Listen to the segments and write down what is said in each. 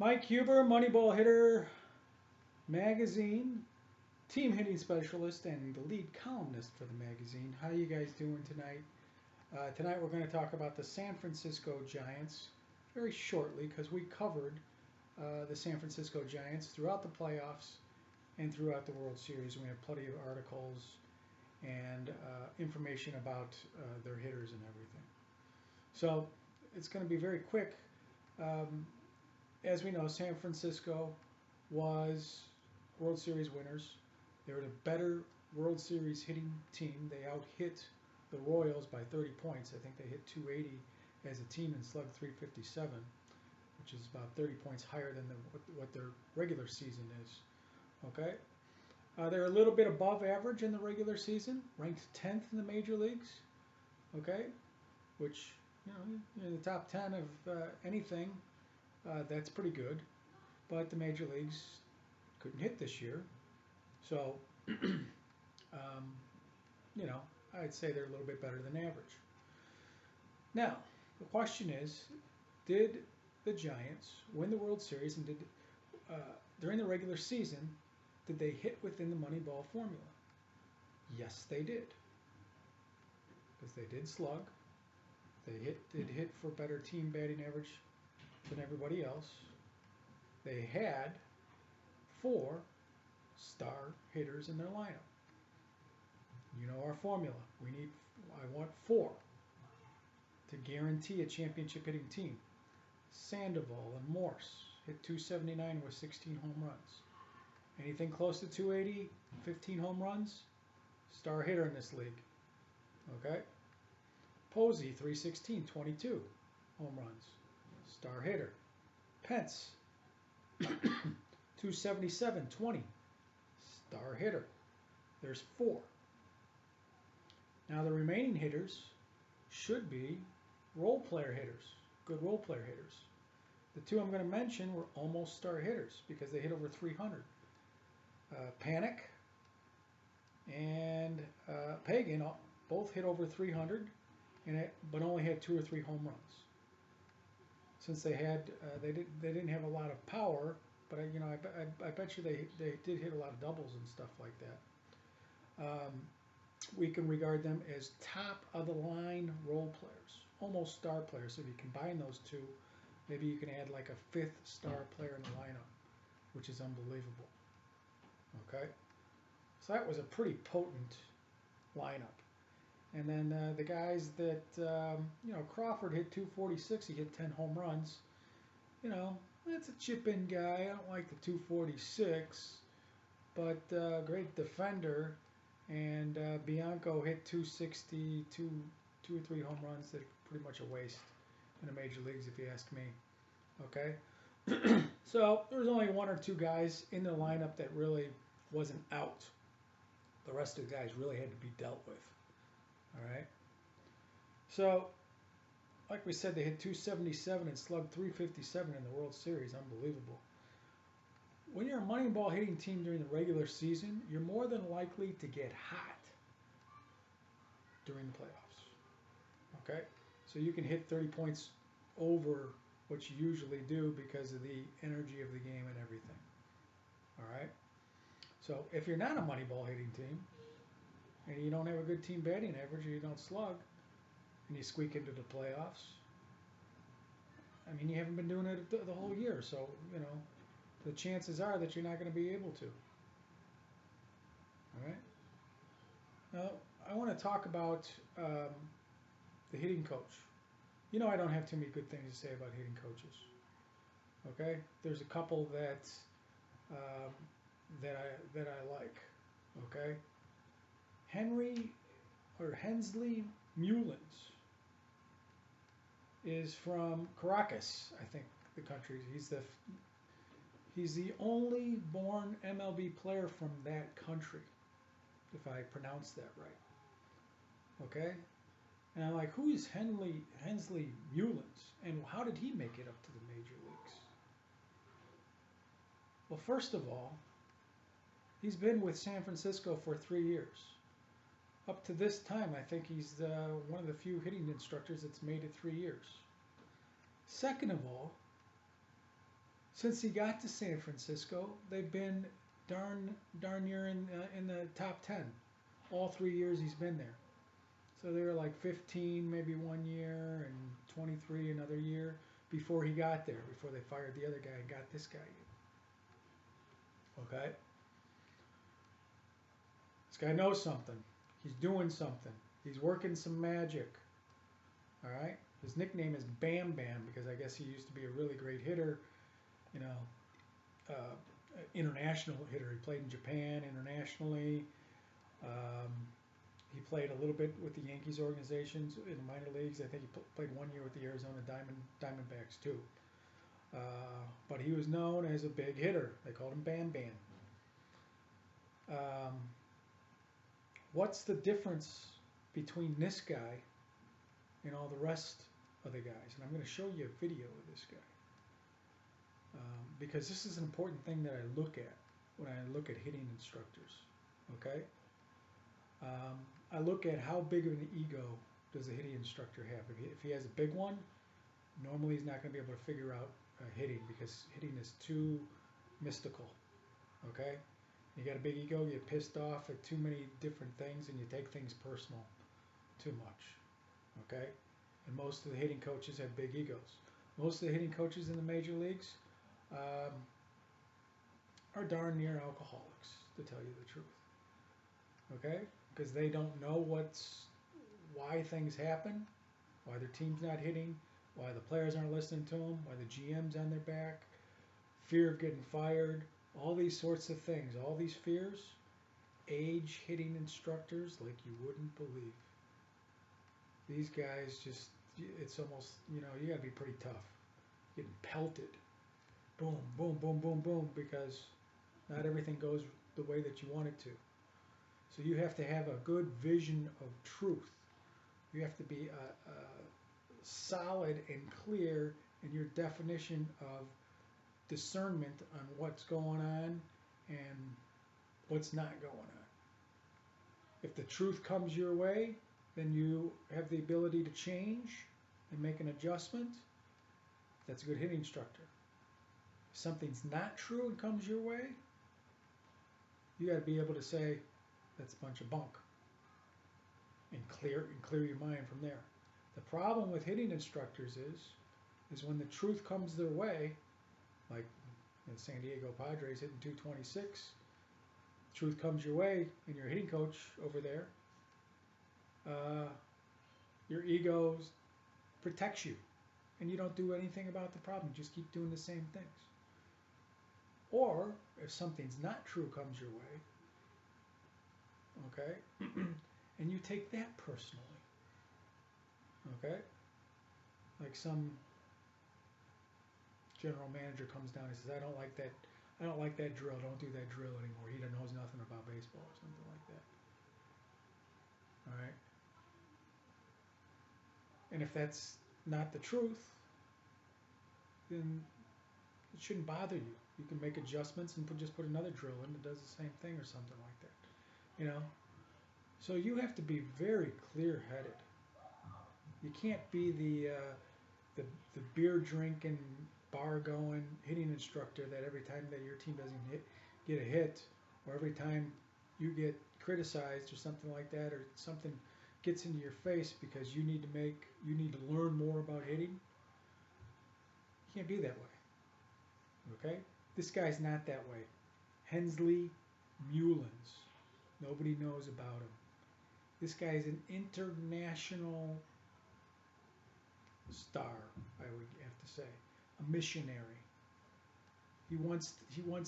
Mike Huber, Moneyball hitter, magazine, team hitting specialist, and the lead columnist for the magazine. How you guys doing tonight? Tonight we're going to talk about the San Francisco Giants very shortly because we covered the San Francisco Giants throughout the playoffs and throughout the World Series. We have plenty of articles and information about their hitters and everything. So it's going to be very quick. Um, as we know, San Francisco was World Series winners. They were the better World Series hitting team. They out-hit the Royals by 30 points. I think they hit 280 as a team and slugged 357, which is about 30 points higher than what their regular season is. Okay, they're a little bit above average in the regular season, ranked 10th in the major leagues. Okay, which in the top 10 of anything, that's pretty good. But the major leagues couldn't hit this year, so um, I'd say they're a little bit better than average. Now, the question is, did the Giants win the World Series, and did during the regular season, did they hit within the Moneyball formula? Yes, they did, because they did slug. They did hit for better team batting average than everybody else. They had 4 star hitters in their lineup. You know our formula. I want 4 to guarantee a championship hitting team. Sandoval and Morse hit 279 with 16 home runs. Anything close to 280, 15 home runs, star hitter in this league. Okay? Posey, 316, 22 home runs, star hitter. Pence, 277, 20, star hitter. There's 4. Now the remaining hitters should be role player hitters, good role player hitters. The 2 I'm going to mention were almost star hitters because they hit over 300. Panic and Pagan both hit over 300, but only had 2 or 3 home runs. Since they didn't have a lot of power, but I bet you they did hit a lot of doubles and stuff like that. We can regard them as top of the line role players, almost star players. So if you combine those 2, maybe you can add like a 5th star player in the lineup, which is unbelievable. Okay, so that was a pretty potent lineup. And then the guys that Crawford hit 246. He hit 10 home runs. That's a chip-in guy. I don't like the 246, but great defender. And Bianco hit 260, 2 or 3 home runs. That are pretty much a waste in the major leagues, if you ask me. Okay, so there was only 1 or 2 guys in the lineup that really wasn't out. The rest of the guys really had to be dealt with. All right. So, like we said, they hit 277 and slugged 357 in the World Series. Unbelievable. When you're a Moneyball hitting team during the regular season, you're more than likely to get hot during the playoffs. Okay? So you can hit 30 points over what you usually do because of the energy of the game and everything. All right? So if you're not a Moneyball hitting team, and you don't have a good team batting average, or you don't slug, and you squeak into the playoffs, I mean, you haven't been doing it the whole year, so, the chances are that you're not going to be able to. All right? Now, I want to talk about the hitting coach. I don't have too many good things to say about hitting coaches. Okay? There's a couple that I like. Okay? Hensly Meulins is from Caracas, I think, the country. He's the only born MLB player from that country, if I pronounce that right. Okay? And I'm like, who is Hensly Meulins, and how did he make it up to the major leagues? Well, first of all, he's been with San Francisco for 3 years. Up to this time, I think he's one of the few hitting instructors that's made it 3 years. Second of all, since he got to San Francisco, they've been darn near in the top 10 all 3 years he's been there. So they were like 15 maybe one year and 23 another year before he got there, before they fired the other guy and got this guy in. Okay? This guy knows something. He's doing something. He's working some magic. All right? His nickname is Bam Bam because I guess he used to be a really great hitter, you know, international hitter. He played in Japan internationally. He played a little bit with the Yankees organizations in the minor leagues. I think he played 1 year with the Arizona Diamondbacks too. But he was known as a big hitter. They called him Bam Bam. What's the difference between this guy and all the rest of the guys? And I'm going to show you a video of this guy. Because this is an important thing that I look at when I look at hitting instructors. Okay? I look at how big of an ego does a hitting instructor have. If he has a big one, normally he's not going to be able to figure out hitting because hitting is too mystical. Okay? You got a big ego, you get pissed off at too many different things and you take things personal too much. Okay? And most of the hitting coaches have big egos. Most of the hitting coaches in the major leagues are darn near alcoholics, to tell you the truth. Okay? Because they don't know why things happen, why their team's not hitting, why the players aren't listening to them, why the GM's on their back, fear of getting fired, all these sorts of things, all these fears age hitting instructors like you wouldn't believe. These guys just, it's almost, you know, you gotta be pretty tough. Getting pelted. Boom, boom, boom, boom, boom, because not everything goes the way that you want it to. So you have to have a good vision of truth. You have to be solid and clear in your definition of discernment on what's going on and what's not going on. If the truth comes your way, then you have the ability to change and make an adjustment. That's a good hitting instructor. If something's not true and comes your way, you got to be able to say, that's a bunch of bunk, and clear your mind from there. The problem with hitting instructors is when the truth comes their way, like the San Diego Padres hitting 226, truth comes your way and your hitting coach over there, your ego protects you and you don't do anything about the problem, you just keep doing the same things. Or if something's not true comes your way, okay, and you take that personally, okay, like some general manager comes down and says, I don't like that drill, don't do that drill anymore, he knows nothing about baseball or something like that. All right, and if that's not the truth, then it shouldn't bother you. You can make adjustments and just put another drill in that does the same thing or something like that. You know, so you have to be very clear-headed. You can't be the beer drinking, bar going hitting instructor that every time that your team doesn't get a hit, or every time you get criticized or something like that, or something gets into your face because you need to learn more about hitting. You can't be that way. Okay? This guy's not that way. Hensly Meulins. Nobody knows about him. This guy is an international star, I would have to say. A missionary. He wants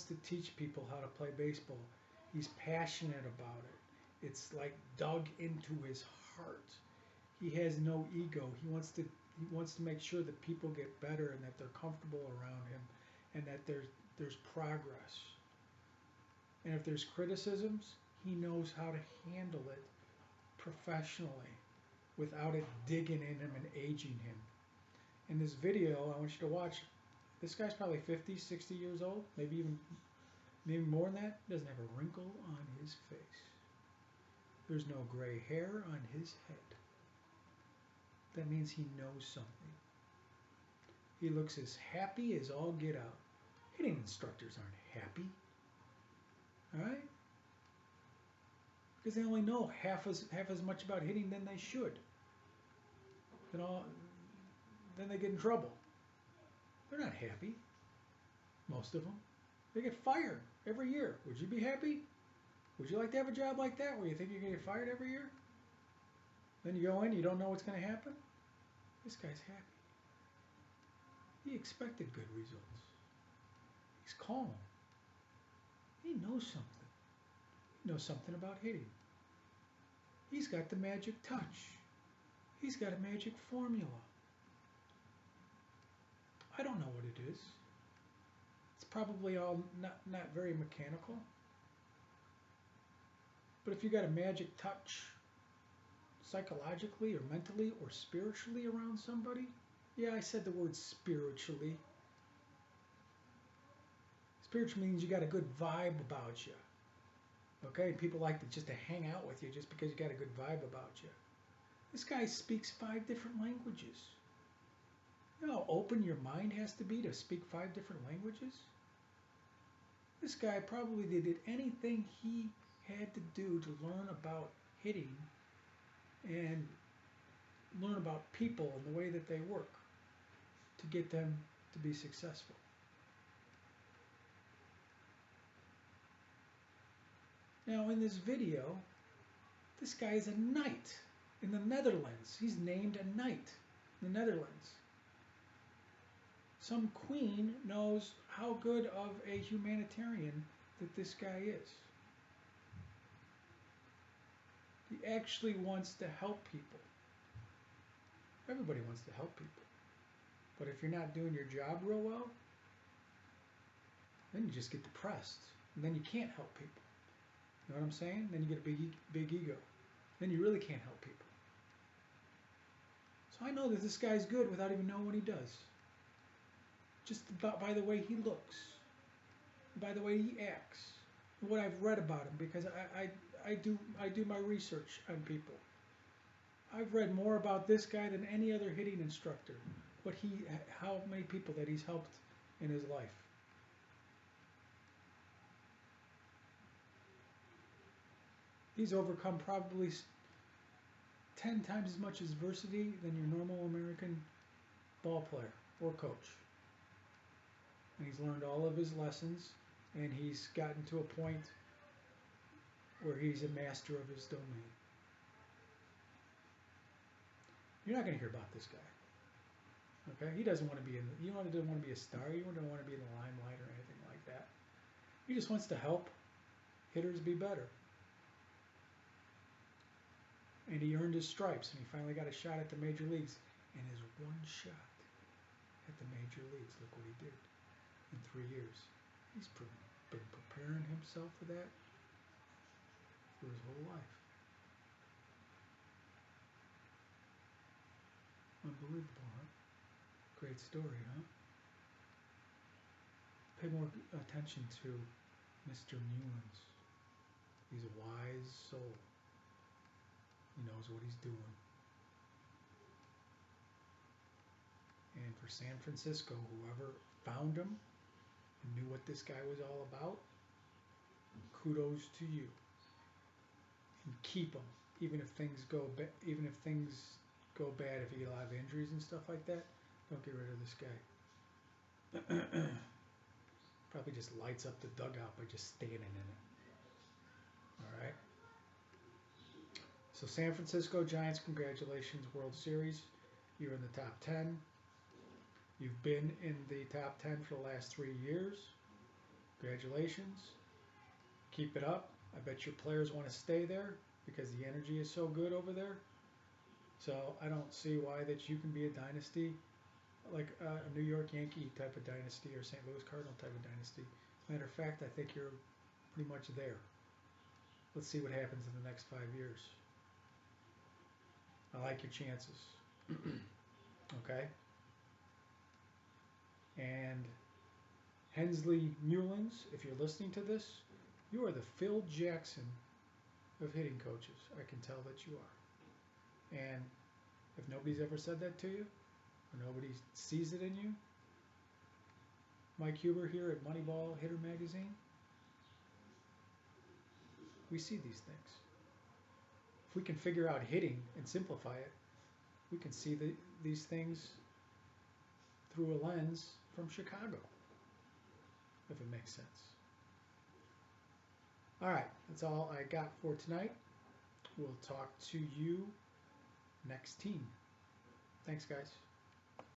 to teach people how to play baseball. He's passionate about it. It's like dug into his heart. He has no ego. He wants to make sure that people get better and that they're comfortable around him and that there's progress. And if there's criticisms, he knows how to handle it professionally without it digging in him and aging him. In this video, I want you to watch, this guy's probably 50, 60 years old, maybe more than that. He doesn't have a wrinkle on his face. There's no gray hair on his head. That means he knows something. He looks as happy as all get out. Hitting instructors aren't happy, all right? Because they only know half as much about hitting than they should. You know, then they get in trouble. They're not happy, most of them. They get fired every year. Would you be happy? Would you like to have a job like that where you think you're going to get fired every year? Then you go in, you don't know what's going to happen? This guy's happy. He expected good results. He's calm. He knows something. He knows something about hitting. He's got the magic touch. He's got a magic formula. I don't know what it is. It's probably all not very mechanical. But if you got a magic touch psychologically or mentally or spiritually around somebody, yeah, I said the word spiritually. Spiritual means you got a good vibe about you. Okay, people like just to hang out with you just because you got a good vibe about you. This guy speaks 5 different languages. You know how open your mind has to be to speak 5 different languages? This guy probably did anything he had to do to learn about hitting and learn about people and the way that they work to get them to be successful. Now in this video, this guy is a knight in the Netherlands. He's named a knight in the Netherlands. Some queen knows how good of a humanitarian that this guy is. He actually wants to help people. Everybody wants to help people. But if you're not doing your job real well, then you just get depressed. And then you can't help people. You know what I'm saying? Then you get a big ego. Then you really can't help people. So I know that this guy's good without even knowing what he does. Just by the way he looks, by the way he acts, what I've read about him, because I do my research on people. I've read more about this guy than any other hitting instructor. How many people that he's helped in his life. He's overcome probably 10 times as much adversity than your normal American ball player or coach. And he's learned all of his lessons, and he's gotten to a point where he's a master of his domain. You're not going to hear about this guy. Okay? He doesn't want to be doesn't want to be a star. He doesn't want to be in the limelight or anything like that. He just wants to help hitters be better. And he earned his stripes, and he finally got a shot at the major leagues. And his one shot at the major leagues, look what he did in 3 years. He's been preparing himself for that for his whole life. Unbelievable, huh? Great story, huh? Pay more attention to Mr. Meulins. He's a wise soul. He knows what he's doing. And for San Francisco, whoever found him and knew what this guy was all about, kudos to you. And keep him, even if things go bad. Even if things go bad, if you get a lot of injuries and stuff like that, don't get rid of this guy. Probably just lights up the dugout by just standing in it. All right. So San Francisco Giants, congratulations, World Series. You're in the top 10. You've been in the top 10 for the last 3 years. Congratulations. Keep it up. I bet your players want to stay there because the energy is so good over there. So I don't see why that you can be a dynasty, like a New York Yankee type of dynasty or St. Louis Cardinal type of dynasty. Matter of fact, I think you're pretty much there. Let's see what happens in the next 5 years. I like your chances. Okay? And Hensly Meulins, if you're listening to this, you are the Phil Jackson of hitting coaches. I can tell that you are. And if nobody's ever said that to you, or nobody sees it in you, Mike Huber here at Moneyball Hitter Magazine. We see these things. If we can figure out hitting and simplify it, we can see these things through a lens from Chicago, if it makes sense. All right, that's all I got for tonight. We'll talk to you next team. Thanks, guys.